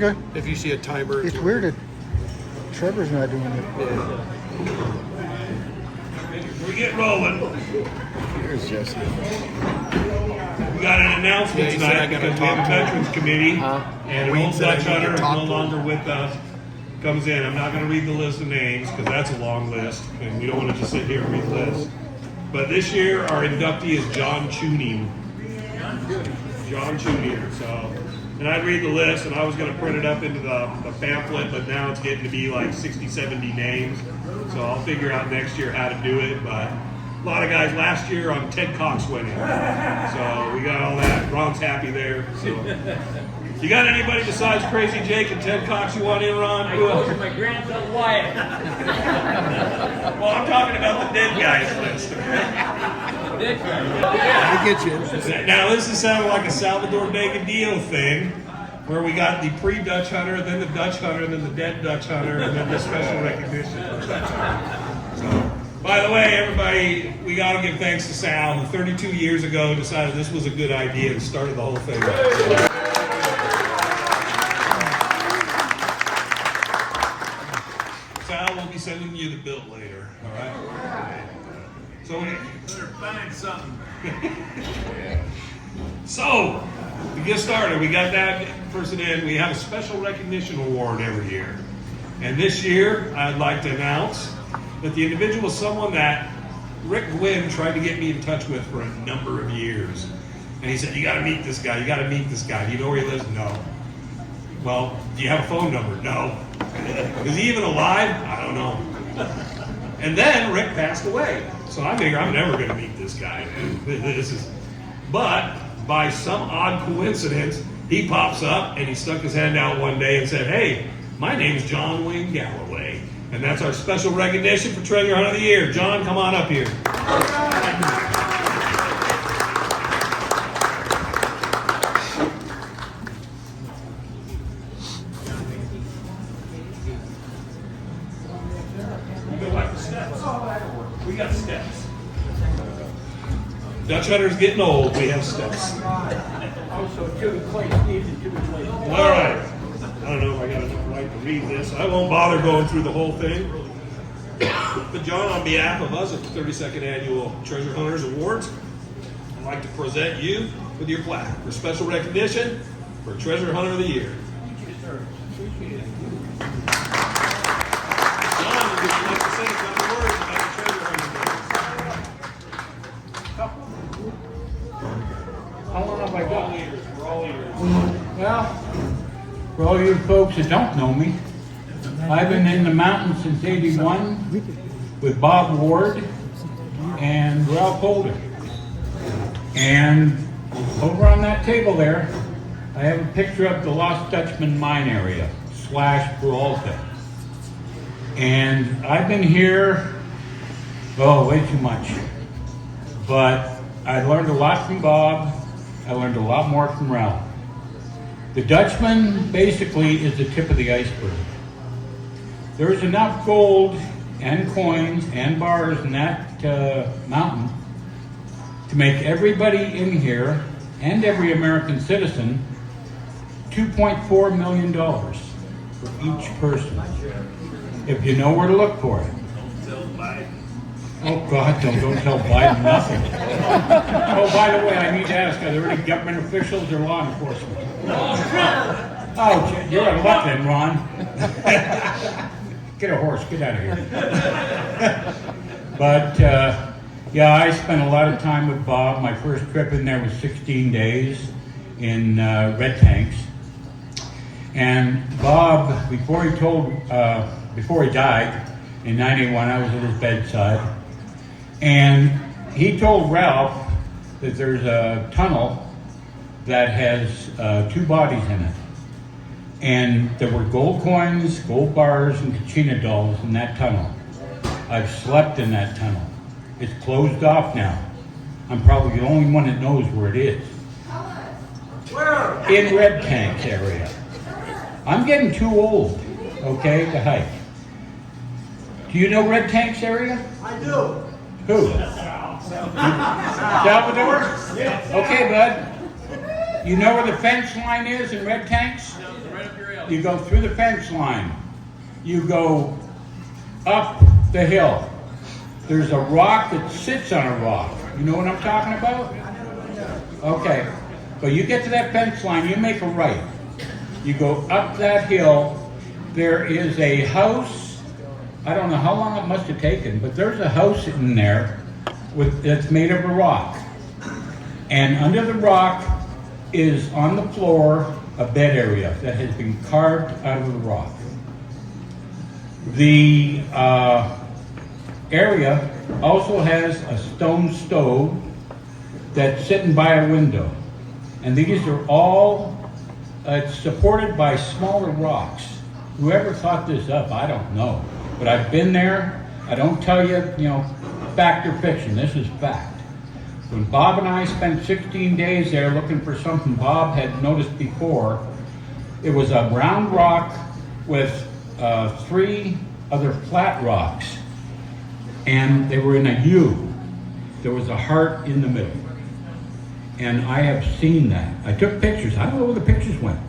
Okay. If you see a timer. It's weird that Trevor's not doing it. Yeah. We get rolling. Here's Jesse. We got an announcement Yeah, he said I tonight gotta because we have a talk to him. Veterans Committee, and an Wayne old said I Dutch need to hunter is talk no to him. longer with us. Comes in. I'm not going to read the list of names because that's a long list, and we don't want to just sit here and read the list. But this year, our inductee is John Chuning. John Chuning. So, and I'd read the list, and I was going to print it up into the pamphlet, but now it's getting to be like 60, 70 names. So I'll figure out next year how to do it. But a lot of guys last year on Ted Cox went in. So we got all that. Ron's happy there. So you got anybody besides Crazy Jake and Ted Cox you want in, Ron? Who else? My grandson Wyatt. Well, I'm talking about the dead guys list. Dick. I get you. Now this is sounding like a Salvador Negadillo thing, where we got the pre-Dutch hunter, then the Dutch hunter, then the dead Dutch hunter, and then the special recognition for the Dutch hunter. So, by the way, everybody, we got to give thanks to Sal, who 32 years ago decided this was a good idea and started the whole thing. Sal will be sending you the bill later, all right? So, Better find something. So, to get started, we got that person in. We have a special recognition award every year. And this year, I'd like to announce that the individual is someone that Rick Gwynn tried to get me in touch with for a number of years. And he said, you got to meet this guy. You got to meet this guy. Do you know where he lives? No. Well, do you have a phone number? No. Is he even alive? I don't know. And then Rick passed away. So I figure I'm never going to meet this guy. But by some odd coincidence, he pops up and he stuck his hand out one day and said, hey, my name's John Wayne Galloway. And that's our special recognition for Treasure Hunt of the Year. John, come on up here. You go like the steps. We got steps. Dutch hunters getting old. We have steps. Also, two plates needed, two plates. All right. I don't know if I got enough light to read this. I won't bother going through the whole thing. But John, on behalf of us at the 32nd Annual Treasure Hunters Awards, I'd like to present you with your plaque for special recognition for Treasure Hunter of the Year. John, would you like to say a couple words about the Treasure Hunter Days? How long have I got? We're all ears. Well, for all you folks that don't know me, I've been in the mountains since '81 with Bob Ward and Ralph Holder. And over on that table there, I have a picture of the Lost Dutchman mine area / Peralta. And I've been here, way too much. But I learned a lot from Bob. I learned a lot more from Ralph. The Dutchman basically is the tip of the iceberg. There's enough gold and coins and bars in that mountain to make everybody in here and every American citizen $2.4 million for each person, if you know where to look for it. Oh God, don't tell Biden nothing. Oh, by the way, I need to ask, are there any government officials or law enforcement? Oh, you're out of luck then, Ron. Get a horse, get out of here. But, yeah, I spent a lot of time with Bob. My first trip in there was 16 days in red tanks. And Bob, before he died in '91, I was at his bedside. And he told Ralph that there's a tunnel that has 2 bodies in it. And there were gold coins, gold bars, and Kachina dolls in that tunnel. I've slept in that tunnel. It's closed off now. I'm probably the only one that knows where it is. In Red Tanks area. I'm getting too old, okay, to hike. Do you know Red Tanks area? I do. Who? Salvador? Yes. Okay, bud. You know where the fence line is in Red Tanks? You go through the fence line. You go up the hill. There's a rock that sits on a rock. You know what I'm talking about? Okay. But you get to that fence line, you make a right. You go up that hill. There is a house. I don't know how long it must have taken, but there's a house in there that's made of a rock. And under the rock is on the floor a bed area that has been carved out of the rock. The area also has a stone stove that's sitting by a window. And these are all supported by smaller rocks. Whoever thought this up, I don't know. But I've been there. I don't tell you, fact or fiction. This is fact. When Bob and I spent 16 days there looking for something Bob had noticed before, it was a round rock with 3 other flat rocks. And they were in a U. There was a heart in the middle. And I have seen that. I took pictures. I don't know where the pictures went.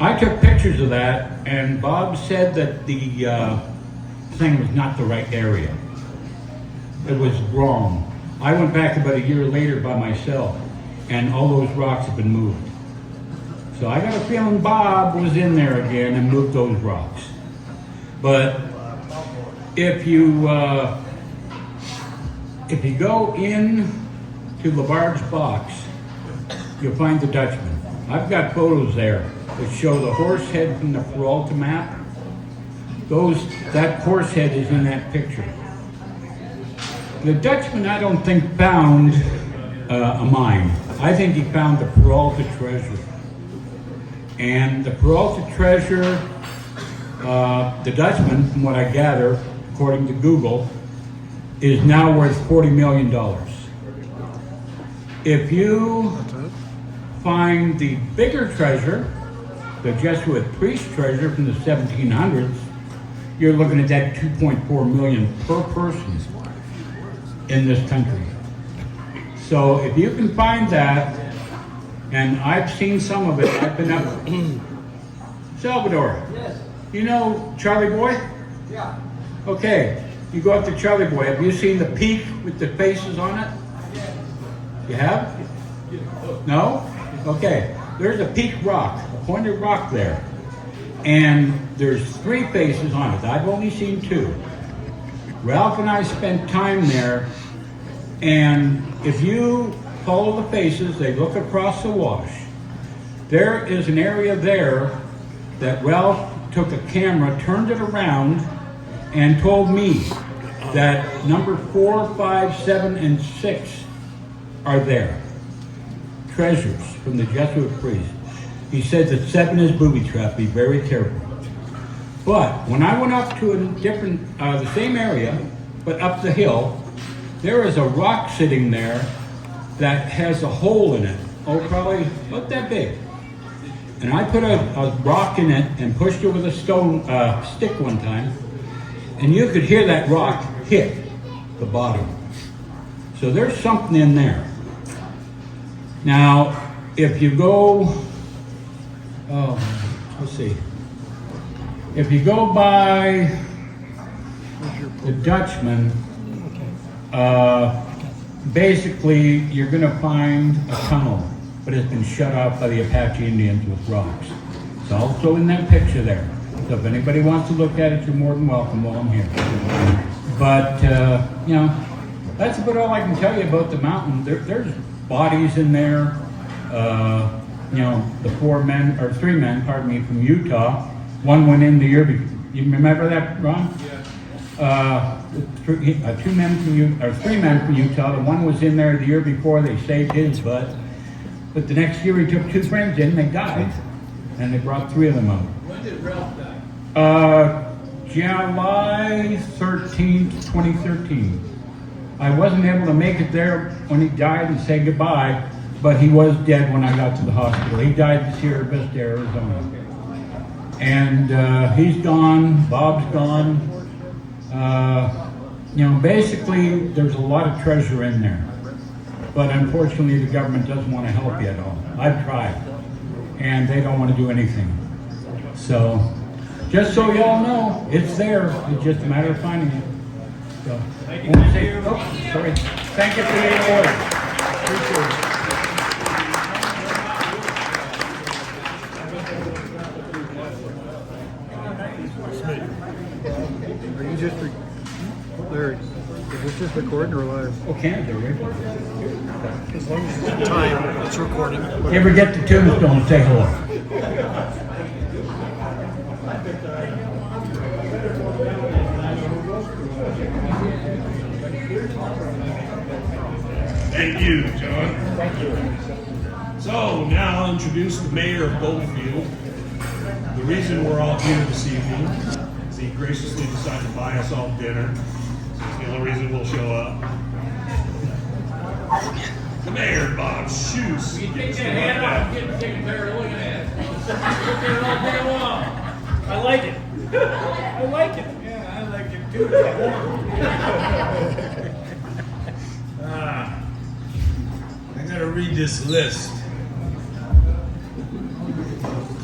I took pictures of that, and Bob said that the thing was not the right area. It was wrong. I went back about a year later by myself, and all those rocks have been moved. So I got a feeling Bob was in there again and moved those rocks. But if you go in to Labarge's box, you'll find the Dutchman. I've got photos there that show the horse head from the Peralta map. That horse head is in that picture. The Dutchman, I don't think, found a mine. I think he found the Peralta treasure. And the Peralta treasure, the Dutchman, from what I gather, according to Google, is now worth $40 million. If you find the bigger treasure, the Jesuit priest treasure from the 1700s, you're looking at that 2.4 million per person in this country. So if you can find that, and I've seen some of it, I've been up Salvador. Yes. You know Charlie Boy? Yeah. Okay, you go up to Charlie Boy. Have you seen the peak with the faces on it? You have? No? Okay. There's a peak rock, a pointed rock there. And there's 3 faces on it. I've only seen 2. Ralph and I spent time there, and if you follow the faces, they look across the wash. There is an area there that Ralph took a camera, turned it around, and told me that number 4, 5, 7, and 6 are there. Treasures from the Jesuit priest. He said that 7 is booby trap. Be very careful. But when I went up to a different, the same area, but up the hill, there is a rock sitting there that has a hole in it. Oh, probably about that big. And I put a rock in it and pushed it with a stone stick one time, and you could hear that rock hit the bottom. So there's something in there. Now, if you go, let's see. If you go by the Dutchman, basically you're going to find a tunnel, but it's been shut off by the Apache Indians with rocks. It's also in that picture there. So if anybody wants to look at it, you're more than welcome while I'm here. But, that's about all I can tell you about the mountain. There's bodies in there. The 3 men, from Utah. One went in the year before. You remember that, Ron? Yeah. 3 men from Utah. The one was in there the year before. They saved his butt. But the next year he took 2 friends in. They died, and they brought 3 of them out. When did Ralph die? July 13th, 2013. I wasn't able to make it there when he died and say goodbye, but he was dead when I got to the hospital. He died in Sierra Vista, Arizona. And he's gone, Bob's gone. Basically, there's a lot of treasure in there. but unfortunately the government doesn't want to help you at all. I've tried, and they don't want to do anything. So, just so y'all know, it's there. It's just a matter of finding it. So, thank you. Sorry. Thank you for the award. Appreciate it. Are you just Larry? Is this just recording or live? Oh, Canada, right? As long as it's time, it's recording. You ever get to Tombstone, say hello. Thank you, John. Thank you. So now I'll introduce the mayor of Goldfield. The reason we're all here this evening is he graciously decided to buy us all dinner. So it's the only reason we'll show up. The mayor, Bob Schoose. Take that hand off, I'm getting taken care of, look at that. Look at it all day long. I like it. I like it. Yeah, I like it too. I gotta read this list.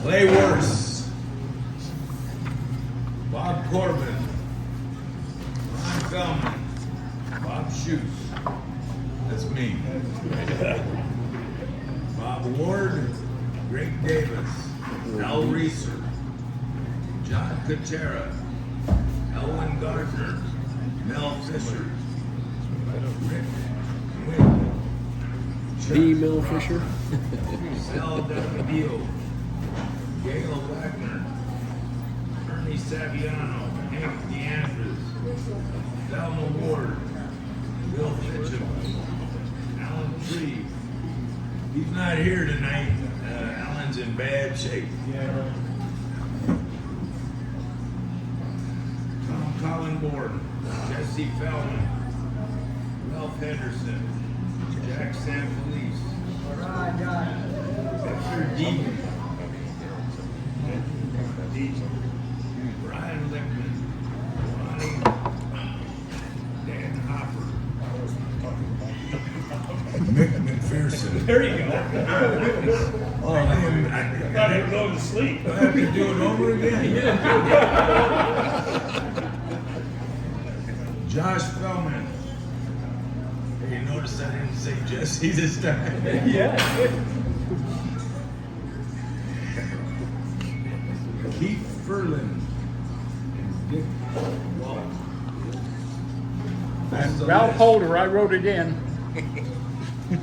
Clay Worse, Bob Corbin, Ron Feldman, Bob Schoose. That's me. Bob Ward, Greg Davis, Al Reeser, John Kuchera, Elwin Gardner, Mel Fisher, Rick Wynn, Mel Fisher. Sal Davidio, Gail Wagner, Ernie Saviano, Hank DeAndres, Thelma Ward, Bill Fitchum, Alan Tree. He's not here tonight. Alan's in bad shape. Tom Collinborn, Jesse Feldman, Ralph Henderson, Jack Sanfelice, Victor Deaton, Brian Lickman, Ronnie, Dan Hopper, Mick McPherson. There you go. Oh, I thought he was going to sleep. I have to do it over again. Josh Feldman. Hey, you notice I didn't say Jesse this time? Yeah. Keith Furlan and Dick Walt. And Ralph Holder, I wrote it in.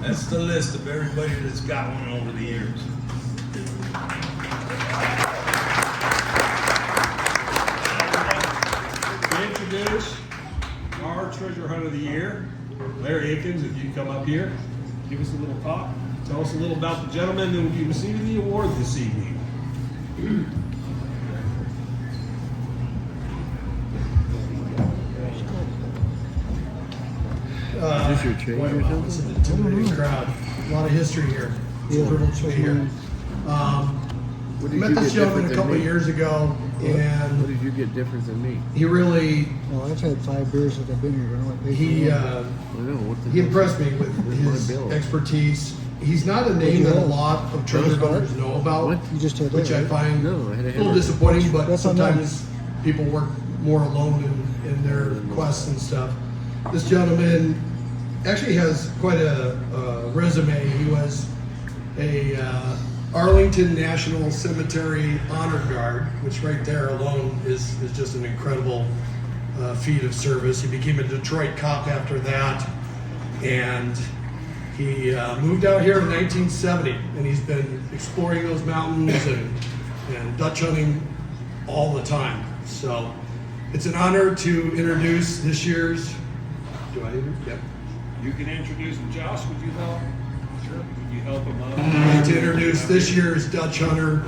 That's the list of everybody that's got one over the years. To introduce our treasure hunt of the year, Larry Akins, if you'd come up here, give us a little talk, tell us a little about the gentleman who will be receiving the award this evening. Is this your change or something? It's an intimidating crowd. A lot of history here. It's a privilege to be here. What I did met you this get gentleman a different couple than me? years ago, What and did you get different than me? he really Well, I've had 5 beers since I've been here. I don't like he I know. What the he hell? impressed me with Where's my his bill? expertise. He's not a name that a lot of treasure hunters know about, What? You just had that, which I right? find No, I had a a little hammer. disappointing. But That's on them. sometimes people work more alone in their quests and stuff. This gentleman actually has quite a resume. He was a Arlington National Cemetery Honor Guard, which right there alone is just an incredible feat of service. He became a Detroit cop after that, and he moved out here in 1970, and he's been exploring those mountains and Dutch hunting all the time. So it's an honor to introduce this year's. Do I? Yep. You can introduce him. Josh, would you help? Sure. Would you help him up? I'd like to introduce this year's Dutch hunter.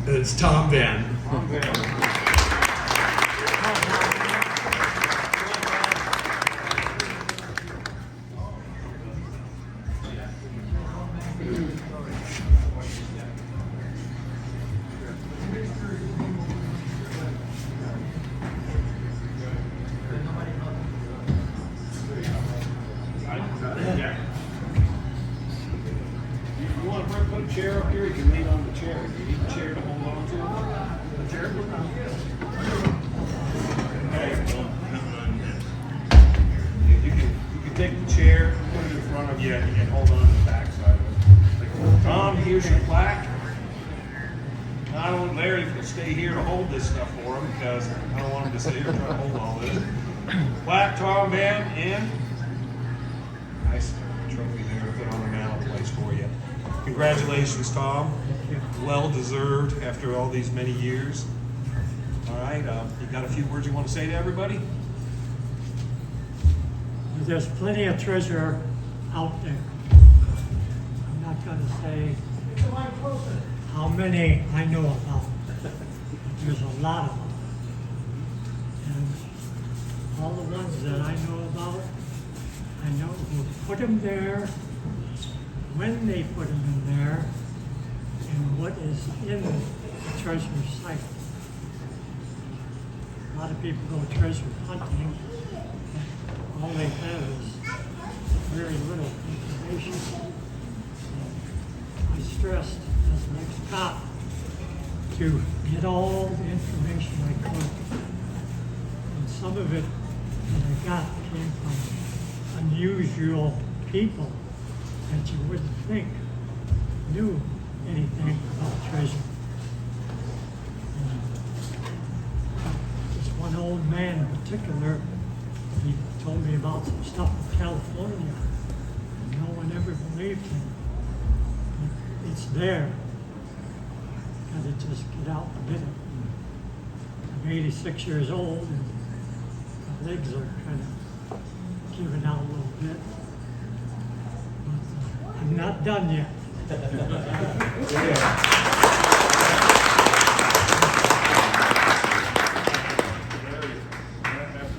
It's Tom Van. want to put a chair up here, you can lean on the chair. You need a chair to hold on to. The chair? Okay. You can take the chair, put it in front of you, and you can hold on to the back side of it. Tom, here's your plaque. I don't want Larry to stay here to hold this stuff for him because I don't want him to stay here trying to hold all this. Plaque, Tom, man, and nice trophy there to put on the mantelpiece for you. Congratulations, Tom. Well deserved after all these many years. All right, you got a few words you want to say to everybody? There's plenty of treasure out there. I'm not going to say how many I know about, but there's a lot of them. And all the ones that I know about, I know who put them there, when they put them in there, and what is in the treasure site. A lot of people go treasure hunting, but all they have is very little information. I stressed as an ex-cop to get all the information I could. And some of it that I got came from unusual people that you wouldn't think knew anything about treasure. This one old man in particular, he told me about some stuff in California, and no one ever believed him. It's there. Gotta just get out and get it. I'm 86 years old and my legs are kind of giving out a little bit. But I'm not done yet. After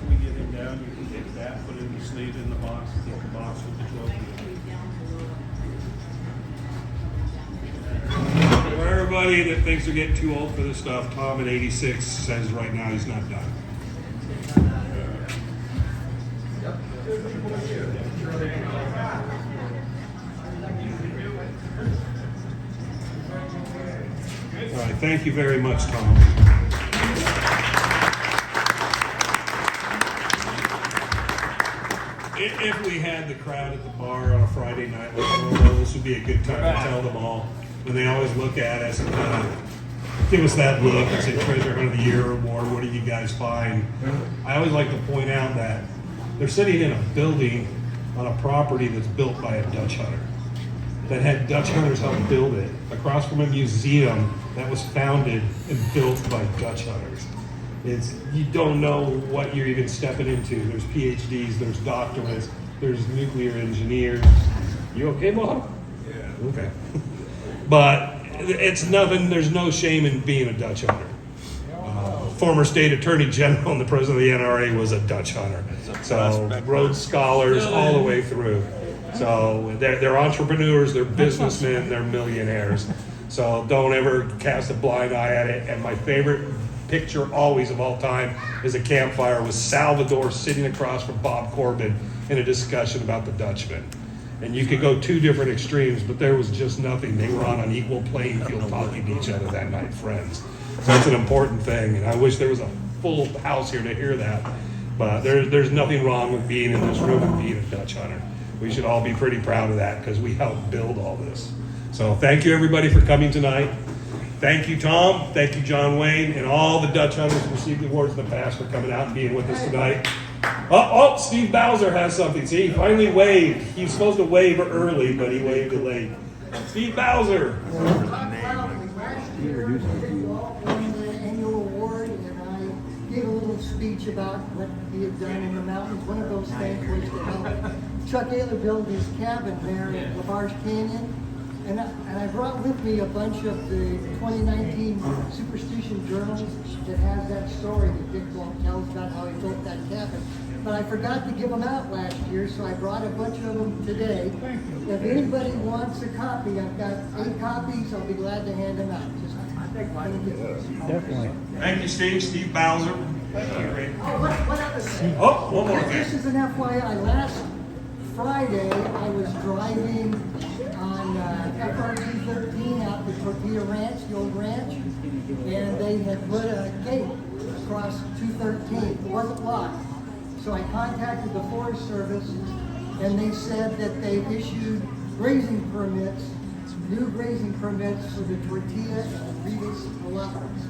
we get him down, you can take that, put it in the sleeve in the box, and get the box with the trophy. For everybody that thinks they're getting too old for this stuff, Tom at 86 says right now he's not done. All right, thank you very much, Tom. If we had the crowd at the bar on a Friday night, this would be a good time to tell them all. And they always look at us and kind of give us that look and say, Treasure Hunt of the Year award, what do you guys find? I always like to point out that they're sitting in a building on a property that's built by a Dutch hunter, that had Dutch hunters help build it, across from a museum that was founded and built by Dutch hunters. You don't know what you're even stepping into. There's PhDs, there's doctorates, there's nuclear engineers. You okay, Bob? Yeah. Okay. But it's nothing, there's no shame in being a Dutch hunter. Former state attorney general and the president of the NRA was a Dutch hunter. So Rhodes Scholars all the way through. So they're entrepreneurs, they're businessmen, they're millionaires. So don't ever cast a blind eye at it. And my favorite picture always of all time is a campfire with Salvador sitting across from Bob Corbin in a discussion about the Dutchman. And you could go two different extremes, but there was just nothing. They were on an equal playing field talking to each other that night, friends. So that's an important thing, and I wish there was a full house here to hear that. But there's nothing wrong with being in this room and being a Dutch hunter. We should all be pretty proud of that because we helped build all this. So thank you everybody for coming tonight. Thank you, Tom. Thank you, John Wayne, and all the Dutch hunters who received the awards in the past for coming out and being with us tonight. Oh, Steve Bowser has something. See, he finally waved. He was supposed to wave early, but he waved it late. Steve Bowser. Annual award, and I gave a little speech about what he had done in the mountains. One of those things was to help Chuck Ayler build his cabin there in LaBarge Canyon. And I brought with me a bunch of the 2019 Superstition journals that has that story that Dick Walt tells about how he built that cabin. But I forgot to give them out last year, so I brought a bunch of them today. If anybody wants a copy, I've got 8 copies. I'll be glad to hand them out. Definitely. Thank you, Steve. Steve Bowser. What other thing? Oh, one more This thing. is an FYI. Last Friday, I was driving on FRG Tortilla Ranch, the old ranch, and they had put a gate across 213. It wasn't locked. So I contacted the Forest Service, and they said that they issued grazing permits, new grazing permits for the Tortilla and Reedus allotments.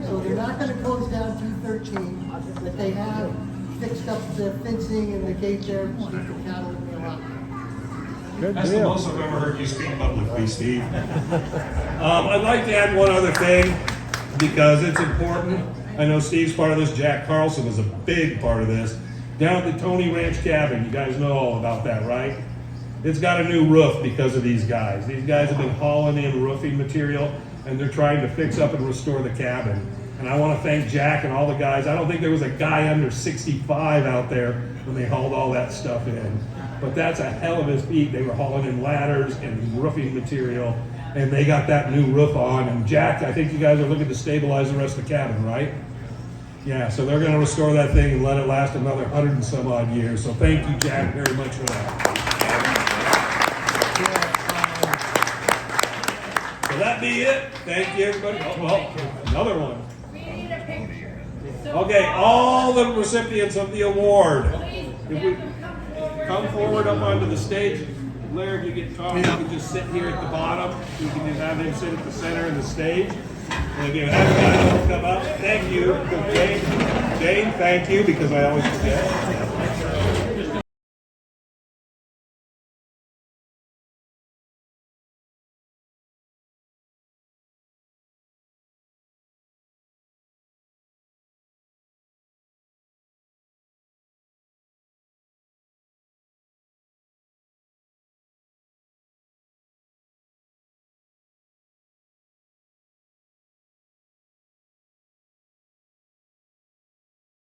So they're not going to close down 213, but they have fixed up the fencing and the gate there to keep the cattle in the allotment. Good That's the deal. most I've ever heard you speak publicly, Steve. I'd like to add one other thing because it's important. I know Steve's part of this. Jack Carlson is a big part of this. Down at the Tony Ranch cabin, you guys know all about that, right? It's got a new roof because of these guys. These guys have been hauling in roofing material and they're trying to fix up and restore the cabin. And I want to thank Jack and all the guys. I don't think there was a guy under 65 out there when they hauled all that stuff in. But that's a hell of a feat. They were hauling in ladders and roofing material, and they got that new roof on. And Jack, I think you guys are looking to stabilize the rest of the cabin, right? Yeah, so they're going to restore that thing and let it last another 100 and some odd years. So thank you, Jack, very much for that. So that be it. Thank you, everybody. Oh, well, another one. Okay, all the recipients of the award. If we come forward up onto the stage, Larry, if you get Tom, you can just sit here at the bottom. You can just have him sit at the center of the stage. And if you have guys come up, thank you. Jane, thank you, because I always forget.